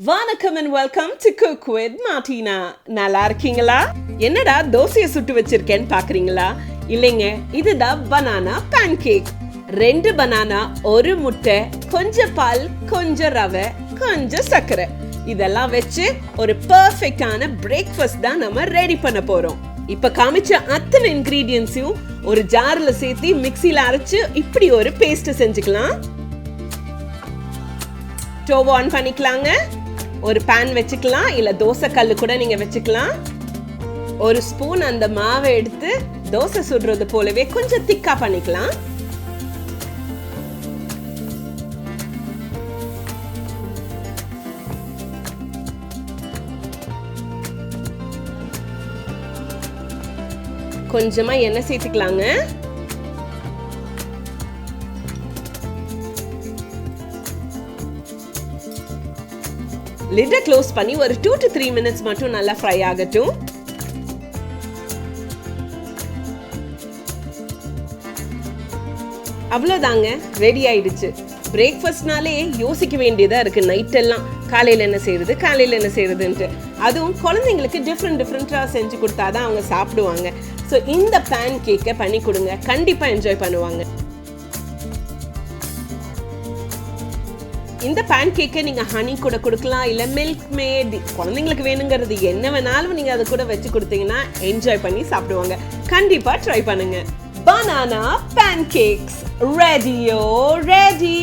வணக்கம் and welcome to Cook with Martina. நல்லா இருக்கீங்களா? என்னடா தோசையை சுட்டு வச்சிருக்கேன்னு பாக்குறீங்களா? இல்லைங்க, இதுதான் பனானா pancake. 2 பனானா, 1 முட்டை, கொஞ்சம் பால், கொஞ்சம் ரவை, கொஞ்சம் சர்க்கரை இதெல்லாம் வச்சு ஒரு பெர்ஃபெக்ட்டான பிரேக்ஃபாஸ்ட் தான் நம்ம ரெடி பண்ண போறோம். இப்ப காமிச்ச அத்தனை இன்கிரீடியன்ட்ஸையும் ஒரு ஜார்ல சேர்த்து மிக்ஸில அரைச்சு இப்படி ஒரு பேஸ்ட் செஞ்சுக்கலாம். ஸ்டவ் ஆன் பண்ணிக்கலாங்க. ஒரு பேன் வச்சுக்கலாம், இல்ல தோசை கல்லு கூட நீங்க வச்சுக்கலாம். ஒரு ஸ்பூன் அந்த மாவை எடுத்து தோசை சுடுறது போலவே கொஞ்சம் திக்கா பண்ணிக்கலாம். கொஞ்சமா எண்ணெய் சேர்த்துக்கலாங்க. லிட்டை க்ளோஸ் பண்ணி ஒரு 2 to 3 minutes மட்டும் நல்லா ஃப்ரை ஆகட்டும். அவ்வளோதாங்க, ரெடி ஆயிடுச்சு. பிரேக்ஃபாஸ்ட்னாலே யோசிக்க வேண்டியதா இருக்கு நைட் எல்லாம். காலையில் என்ன செய்யறதுன்ட்டு. அதுவும் குழந்தைங்களுக்கு டிஃப்ரெண்ட்டாக செஞ்சு கொடுத்தாதான் அவங்க சாப்பிடுவாங்க. ஸோ இந்த பேன் கேக்கை பண்ணி கொடுங்க, கண்டிப்பாக என்ஜாய் பண்ணுவாங்க. இந்த பேன் கேக்கை நீங்கள் ஹனி கூட கொடுக்கலாம், இல்லை மில்க் மேட், குழந்தைங்களுக்கு வேணுங்கிறது என்ன வேணாலும் நீங்கள் அதை கூட வச்சு கொடுத்தீங்கன்னா என்ஜாய் பண்ணி சாப்பிடுவாங்க. கண்டிப்பாக ட்ரை பண்ணுங்க. Banana pancakes ready.